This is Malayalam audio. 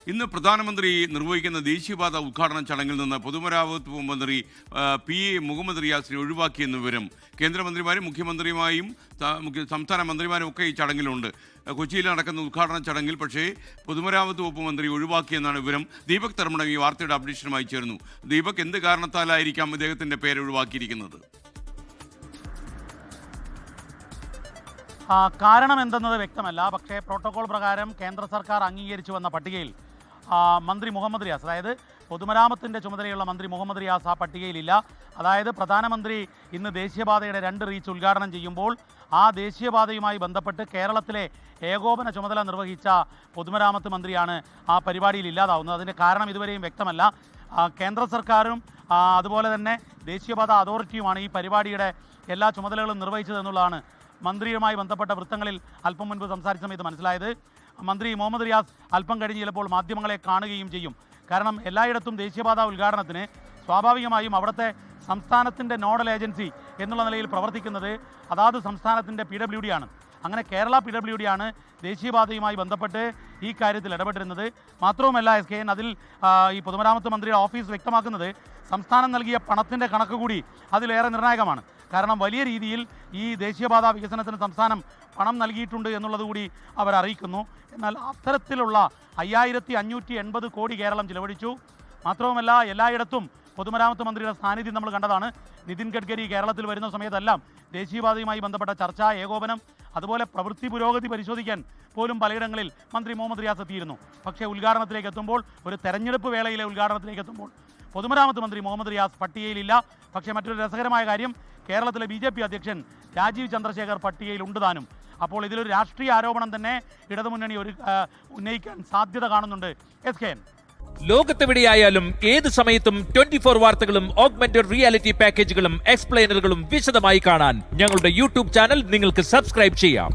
ഇന്ന് പ്രധാനമന്ത്രി നിർവഹിക്കുന്ന ദേശീയപാത ഉദ്ഘാടന ചടങ്ങിൽ നിന്ന് പൊതുമരാമത്ത് മന്ത്രി പി മുഹമ്മദ് റിയാസിനെ ഒഴിവാക്കിയെന്ന വിവരം കേന്ദ്രമന്ത്രിമാരും മുഖ്യമന്ത്രിയുമായും സംസ്ഥാന മന്ത്രിമാരും ഒക്കെ ഈ ചടങ്ങിലുണ്ട്. കൊച്ചിയിൽ നടക്കുന്ന ഉദ്ഘാടന ചടങ്ങിൽ പക്ഷേ പൊതുമരാമത്ത് വകുപ്പ് മന്ത്രി ഒഴിവാക്കിയെന്നാണ് വിവരം. ദീപക് തർമ്മടം ഈ വാർത്തയുടെ അപ്ഡേഷനുമായി ചേർന്നു. ദീപക്, എന്ത് കാരണത്താലായിരിക്കാം ഇദ്ദേഹത്തിൻ്റെ പേര് ഒഴിവാക്കിയിരിക്കുന്നത്? കാരണം എന്തെന്നത് വ്യക്തമല്ല. പക്ഷേ പ്രോട്ടോകോൾ പ്രകാരം കേന്ദ്ര സർക്കാർ അംഗീകരിച്ചു വന്ന പട്ടികയിൽ മന്ത്രി മുഹമ്മദ് റിയാസ്, അതായത് പൊതുമരാമത്തിൻ്റെ ചുമതലയുള്ള മന്ത്രി മുഹമ്മദ് റിയാസ് ആ പട്ടികയിലില്ല. അതായത് പ്രധാനമന്ത്രി ഇന്ന് ദേശീയപാതയുടെ 2 റീച്ച് ഉദ്ഘാടനം ചെയ്യുമ്പോൾ ആ ദേശീയപാതയുമായി ബന്ധപ്പെട്ട് കേരളത്തിലെ ഏകോപന ചുമതല നിർവഹിച്ച പൊതുമരാമത്ത് മന്ത്രിയാണ് ആ പരിപാടിയിൽ ഇല്ലാതാവുന്നത്. അതിൻ്റെ കാരണം ഇതുവരെയും വ്യക്തമല്ല. കേന്ദ്ര സർക്കാരും അതുപോലെ തന്നെ ദേശീയപാത അതോറിറ്റിയുമാണ് ഈ പരിപാടിയുടെ എല്ലാ ചുമതലകളും നിർവഹിച്ചതെന്നുള്ളതാണ് മന്ത്രിയുമായി ബന്ധപ്പെട്ട വൃത്തങ്ങളിൽ അല്പം മുൻപ് സംസാരിച്ച സമയത്ത് മനസ്സിലായത്. മന്ത്രി മുഹമ്മദ് റിയാസ് അല്പം കഴിഞ്ഞ് ചിലപ്പോൾ മാധ്യമങ്ങളെ കാണുകയും ചെയ്യും. കാരണം എല്ലായിടത്തും ദേശീയപാത ഉദ്ഘാടനത്തിന് സ്വാഭാവികമായും അവിടുത്തെ സംസ്ഥാനത്തിൻ്റെ നോഡൽ ഏജൻസി എന്നുള്ള നിലയിൽ പ്രവർത്തിക്കുന്നത് അതാത് സംസ്ഥാനത്തിൻ്റെ PWD ആണ്. അങ്ങനെ കേരള PWD ആണ് ദേശീയപാതയുമായി ബന്ധപ്പെട്ട് ഈ കാര്യത്തിൽ ഇടപെട്ടിരുന്നത്. മാത്രവുമല്ല SKN അതിൽ ഈ പൊതുമരാമത്ത് മന്ത്രിയുടെ ഓഫീസ് വ്യക്തമാക്കുന്നത് സംസ്ഥാനം നൽകിയ പണത്തിൻ്റെ കണക്ക് കൂടി അതിലേറെ നിർണായകമാണ്. കാരണം വലിയ രീതിയിൽ ഈ ദേശീയപാത വികസനത്തിന് സംസ്ഥാനം പണം നൽകിയിട്ടുണ്ട് എന്നുള്ളത് കൂടി അവർ അറിയിക്കുന്നു. എന്നാൽ അത്തരത്തിലുള്ള 5580 കോടി കേരളം ചിലവഴിച്ചു. മാത്രവുമല്ല എല്ലായിടത്തും പൊതുമരാമത്ത് മന്ത്രിയുടെ സാന്നിധ്യം നമ്മൾ കണ്ടതാണ്. നിതിൻ ഗഡ്കരി കേരളത്തിൽ വരുന്ന സമയത്തെല്ലാം ദേശീയപാതയുമായി ബന്ധപ്പെട്ട ചർച്ച, ഏകോപനം, അതുപോലെ പ്രവൃത്തി പുരോഗതി പരിശോധിക്കാൻ പോലും പലയിടങ്ങളിൽ മന്ത്രി മുഹമ്മദ് റിയാസ് എത്തിയിരുന്നു. പക്ഷേ ഉദ്ഘാടനത്തിലേക്ക് എത്തുമ്പോൾ, ഒരു തെരഞ്ഞെടുപ്പ് വേളയിലെ ഉദ്ഘാടനത്തിലേക്ക് എത്തുമ്പോൾ പൊതുമരാമത്ത് മന്ത്രി മുഹമ്മദ് റിയാസ് പട്ടികയിലില്ല. പക്ഷേ മറ്റൊരു രസകരമായ കാര്യം, കേരളത്തിലെ BJP അധ്യക്ഷൻ രാജീവ് ചന്ദ്രശേഖർ പട്ടികയിലുണ്ട് താനും. അപ്പോൾ ഇതിലൊരു രാഷ്ട്രീയ ആരോപണം തന്നെ ഇടതുമുന്നണി ഉന്നയിക്കാൻ സാധ്യത കാണുന്നുണ്ട്. SKN ലോകത്തെവിടെയായാലും ഏത് സമയത്തും 24 വാർത്തകളും ഓഗ്മെന്റഡ് റിയാലിറ്റി പാക്കേജുകളും എക്സ്പ്ലെയിനറുകളും വിശദമായി കാണാൻ ഞങ്ങളുടെ YouTube ചാനൽ നിങ്ങൾക്ക് സബ്സ്ക്രൈബ് ചെയ്യാം.